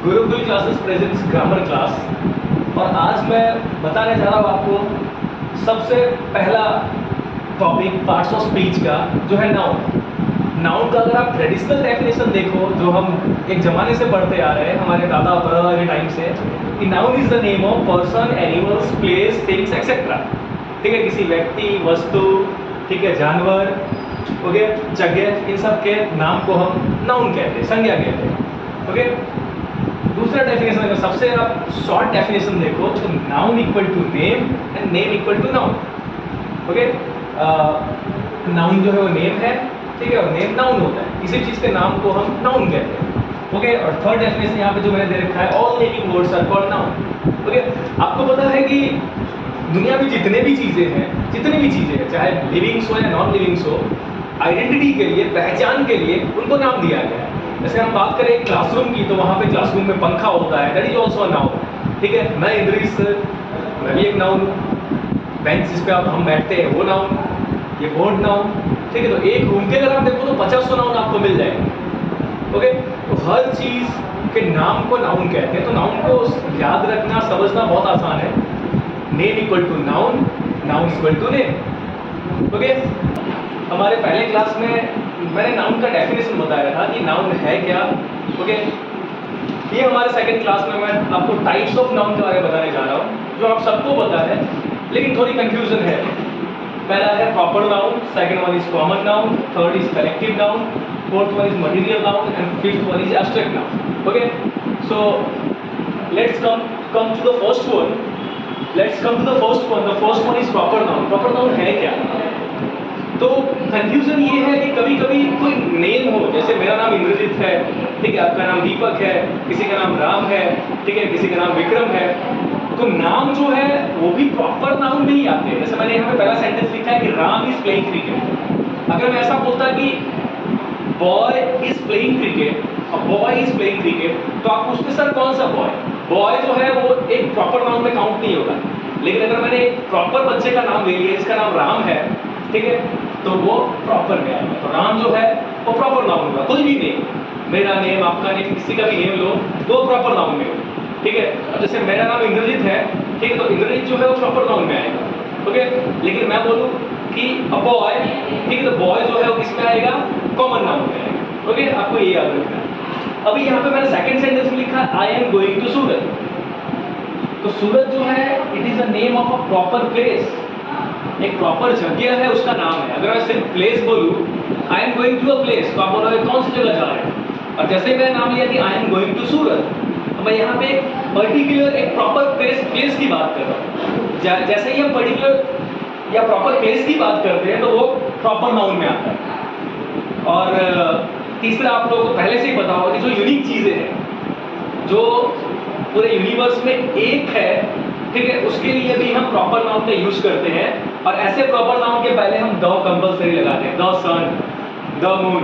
Gurukul classes presents grammar class. और आज मैं बताने जा रहा हूँ आपको सबसे पहला टॉपिक पार्ट्स ऑफ स्पीच का, जो है नाउन। नाउन का अगर आप ट्रेडिशनल डेफिनेशन देखो, जो हम एक ज़माने से पढ़ते आ रहे हैं, हमारे दादा परदादा के टाइम से, कि noun is the name of person, animals, place, things etcetera. ठीक है, किसी व्यक्ति, वस्तु, ठीक है, जानवर, ओके, जगह, इन सब के नाम को हम नाउन कहते हैं, संज्ञा कहते हैं। ओके, दूसरा डेफिनेशन अगर सबसे आप शॉर्ट डेफिनेशन देखो तो noun equal to name and name equal to noun. Okay, noun जो है वो नेम है, ठीक है, और नेम नाउन होता है, किसी चीज़ के नाम को हम नाउन कहते हैं। ओके, और थर्ड डेफिनेशन यहाँ पे जो मैंने दे रखा है, all living words are called noun. Okay, आपको पता है कि दुनिया में जितने भी चीज़ें हैं, चाहे लिविंग्स हो या नॉन लिविंग्स हो, आइडेंटिटी के लिए, पहचान के लिए उनको नाम दिया गया है। जैसे हम बात करें क्लासरूम की, तो वहाँ पे क्लासरूम में पंखा होता है, दैट इज ऑल्सो नाउन। ठीक है, मैं इंद्रिस, मैं भी एक नाउन हूँ। बेंच जिस पे हम बैठते हैं वो नाउन, ये बोर्ड नाउन। ठीक है, तो एक रूम के अगर आप देखो तो 50 नाउन आपको मिल जाएंगे। ओके, तो हर चीज़ के नाम को नाउन कहते हैं। तो नाउन को याद रखना, समझना बहुत आसान है। Name equal to noun, noun equal to name. Okay, हमारे पहले क्लास में मैंने नाउन का डेफिनेशन बताया था कि नाउन है क्या। ओके, ये हमारे सेकंड क्लास में मैं आपको टाइप्स ऑफ नाउन के बारे में बताने जा रहा हूँ, जो आप सबको पता है, लेकिन थोड़ी कंफ्यूजन है। पहला है proper noun, second one is common noun, third is collective noun, fourth one is material noun and fifth one is abstract noun. Okay, so let's come to the first one. The first one is proper noun. Proper noun है क्या? तो confusion ये है कि कभी कभी कोई name हो, जैसे मेरा नाम इंद्रजीत है, ठीक है, आपका नाम दीपक है, किसी का नाम राम है, ठीक है, किसी का नाम विक्रम है, तो नाम जो है वो भी प्रॉपर नाउन में ही आते हैं। जैसे मैंने यहाँ पे पहला सेंटेंस लिखा है कि राम इज प्लेइंग क्रिकेट। अगर मैं ऐसा बोलता कि boy is playing cricket, boy is playing cricket, तो आप पूछते सर कौन सा बॉय? बॉय जो है वो एक प्रॉपर नाउन में काउंट नहीं होगा। लेकिन अगर मैंने एक प्रॉपर बच्चे का नाम ले लिया, जिसका नाम राम है, ठीक है, तो वो प्रॉपर में आएगा। तो राम जो है वो प्रॉपर नाउन होगा। कोई भी नेम, मेरा नेम, आपका नेम, किसी का भी नेम लो, वो प्रॉपर नाउन में होगा। ठीक है, अब जैसे मेरा नाम इंद्रजीत है, ठीक है, तो इंद्रजीत जो है वो प्रॉपर नाउन में आएगा। ओके, लेकिन मैं बोलूँ कि अ बॉय, ठीक है, तो बॉय जो है वो किस में आएगा? कॉमन नाउन में आएगा। ओके, आपको ये याद रखना है। अभी यहाँ पे मैंने सेकंड सेंटेंस में लिखा आई एम गोइंग टू सूरत। तो सूरत जो है it is the name of a proper place, एक प्रॉपर जगह है, उसका नाम है। अगर मैं सिर्फ प्लेस बोलूँ, I am going to a place, तो आप बोलोगे कौन सी जगह जा रहे हैं? और जैसे मैंने नाम लिया कि आई एम गोइंग टू सूरत, तो मैं यहाँ पे एक पर्टिकुलर, एक प्रॉपर प्लेस की बात कर रहा हूँ। जैसे ही हम पर्टिकुलर या प्रॉपर प्लेस की बात करते हैं तो वो प्रॉपर नाउन में आता है। और तीसरा, आप लोगों को पहले से ही पता होगा कि जो यूनिक चीज़ें हैं, जो पूरे यूनिवर्स में एक है, ठीक है, उसके लिए भी हम प्रॉपर नाउन का यूज करते हैं। और ऐसे प्रॉपर नाउन के पहले हम द कंपल्सरी लगाते हैं, द सन, द मून।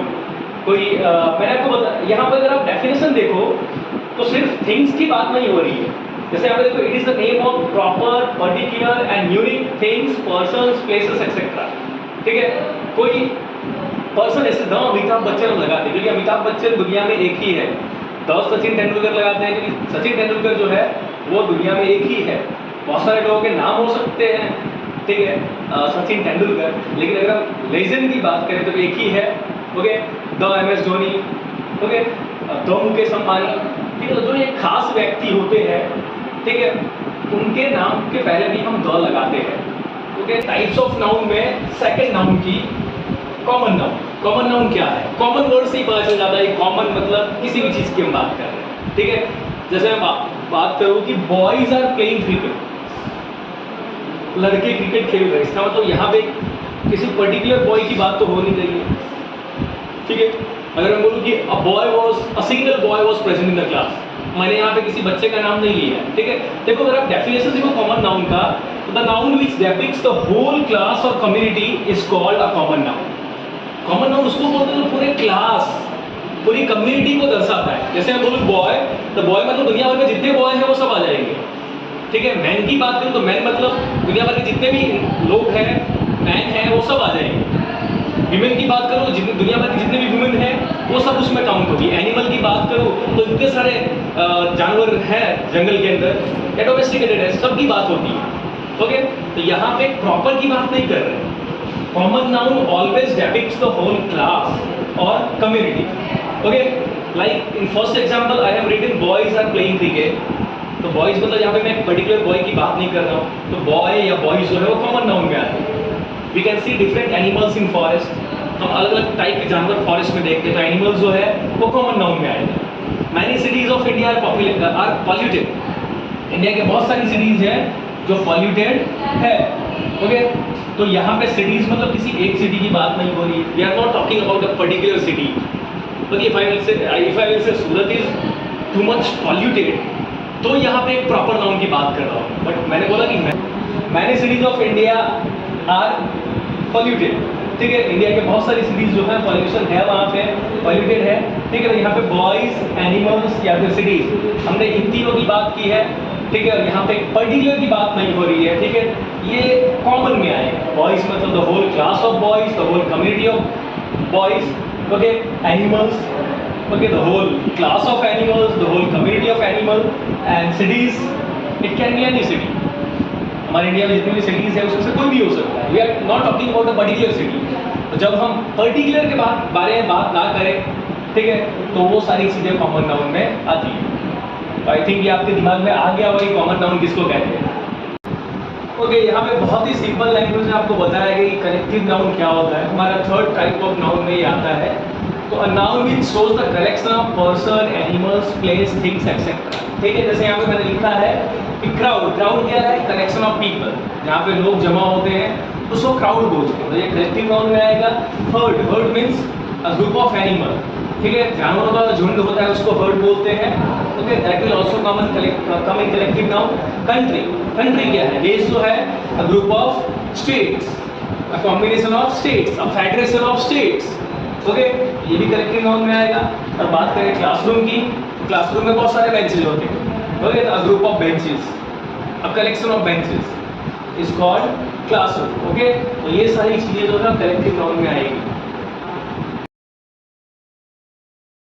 कोई मैंने आपको बता, यहाँ पर अगर आप डेफिनेशन देखो तो सिर्फ थिंग्स की बात नहीं हो रही है। जैसे यहाँ पे देखो, it is the name of proper, particular and unique things, persons, places etcetera. ठीक है, कोई पर्सन, ऐसे द अमिताभ बच्चन हम लगाते हैं क्योंकि अमिताभ बच्चन दुनिया में एक ही है। द सचिन तेंदुलकर लगाते हैं क्योंकि सचिन तेंदुलकर जो है वो दुनिया में एक ही है। बहुत सारे लोगों के नाम हो सकते हैं, ठीक है, सचिन तेंदुलकर, लेकिन अगर हम लेजेंड की बात करें तो एक ही है। Okay, the MS Dhoni, okay, the Mukesh Ambani. ठीक है, तो जो एक खास व्यक्ति होते हैं, ठीक है, उनके नाम के पहले भी हम द लगाते हैं। ओके, टाइप्स ऑफ नाउन में सेकंड नाउन की कॉमन नाउन। कॉमन नाउन क्या है? कॉमन वर्ड से ही पता चल जाता है। कॉमन मतलब किसी भी चीज़ की हम बात कर रहे हैं। ठीक है, जैसे मैं बात करूँ कि बॉयज आर प्लेइंग क्रिकेट, लड़के क्रिकेट खेल रहे हैं, इसका मतलब यहाँ पे किसी पर्टिकुलर बॉय की बात तो हो नहीं रही है। ठीक है, अगर मैं बोलूँ कि a single boy was present in the class, मैंने यहाँ पे किसी बच्चे का नाम नहीं लिया है। ठीक है, देखो अगर आप डेफिनेशन देखो कॉमन नाउन का, तो the noun which depicts the whole class और community is called a common noun. Common noun उसको बोलते हैं जो पूरे क्लास, पूरी कम्युनिटी को दर्शाता है। जैसे मैं बोलूँ बॉय, तो बॉय मतलब दुनिया भर में जितने बॉय हैं वो सब आ जाएंगे। ठीक है, मैन की बात करूँ तो मैन मतलब दुनिया भर के जितने भी लोग हैं, मैन हैं, वो सब आ जाएंगे। विमेन की बात करूँ तो दुनिया भर की जितने भी वुमेन हैं वो सब उसमें काउंट होगी। एनिमल की बात करूँ तो इतने सारे जानवर हैं जंगल के अंदर या डोमेस्टिकेटेड है, सबकी बात होती है। ओके, तो यहाँ पे प्रॉपर की बात नहीं कर रहे। Common noun always depicts the whole class और community. Okay, like in first example I have written boys are playing cricket. तो बॉयज मतलब यहाँ पे मैं एक पर्टिकुलर बॉय की बात नहीं कर रहा हूँ, तो बॉय या बॉयज जो है वो कॉमन नाउन में आते हैं। We can see different animals in forest, हम अलग अलग टाइप के जानवर फॉरेस्ट में देखते हैं, तो एनिमल्स जो है वो कॉमन नाउन में आएगा। Many cities of India are polluted. India के बहुत सारी सिटीज हैं जो पॉल्यूटेड है। ओके, तो यहाँ पे सिटीज मतलब किसी एक सिटी की बात नहीं हो रही है। We are not talking about a particular city. Okay, if I will say Surat is too much polluted, तो यहाँ पे एक प्रॉपर नाउन की बात कर रहा हूँ। बट मैंने बोला कि many cities of India are polluted. ठीक है, इंडिया के बहुत सारी सिटीज जो है पॉल्यूशन है, वहाँ पे पॉल्यूटेड है। ठीक है, तो यहाँ पे बॉयज, एनिमल्स या फिर सिटीज, हमने इन तीनों की बात की है। ठीक है, और यहाँ पे पर्टिकुलर की बात नहीं हो रही है। ठीक है, ये कॉमन में आएगा। बॉयज मतलब the whole class of boys, the whole community of boys. Okay, animals, okay, the whole class of animals, the whole community of animal, and cities, it can be any city. हमारे India में जितनी भी cities है उसमें से कोई भी हो सकता है। We are not talking about a particular city. तो जब हम पर्टिकुलर के बारे में बात ना करें, ठीक है, तो वो सारी चीज़ें कॉमन नाउन में आती है। तो आई थिंक ये आपके दिमाग में आ गया होगा कि कॉमन नाउन किसको कहते हैं। ओके, यहाँ पे बहुत ही सिंपल लैंग्वेज में आपको बताया गया कि कलेक्टिव नाउन क्या होता है। हमारा थर्ड टाइप ऑफ नाउन में ये आता है। तो a noun which shows the collection of person, animals, place, things etcetera. ठीक है, जैसे यहाँ पे मैंने लिखा है कि क्राउड। क्राउड क्या है? कलेक्शन ऑफ पीपल, जहाँ पे लोग जमा होते हैं तो उसको क्राउड बोलते हैं। तो ये कलेक्टिव नाउन में आएगा। Heard, heard means a group of animal. ठीक है, जानवरों का झुंड होता है उसको हर्ड बोलते हैं। Okay, that will also come in collective noun. Country, country क्या है? देश जो है a group of states, a combination of states, a federation of states. Okay, ये भी कलेक्टिव नाउन में आएगा। और बात करें क्लासरूम की, तो क्लासरूम में बहुत सारे बेंचेज होते हैं। Okay, a group of benches, a collection of benches is called classroom. Okay, तो ये सारी चीजें जो है कलेक्टिव नाउन में आएगी।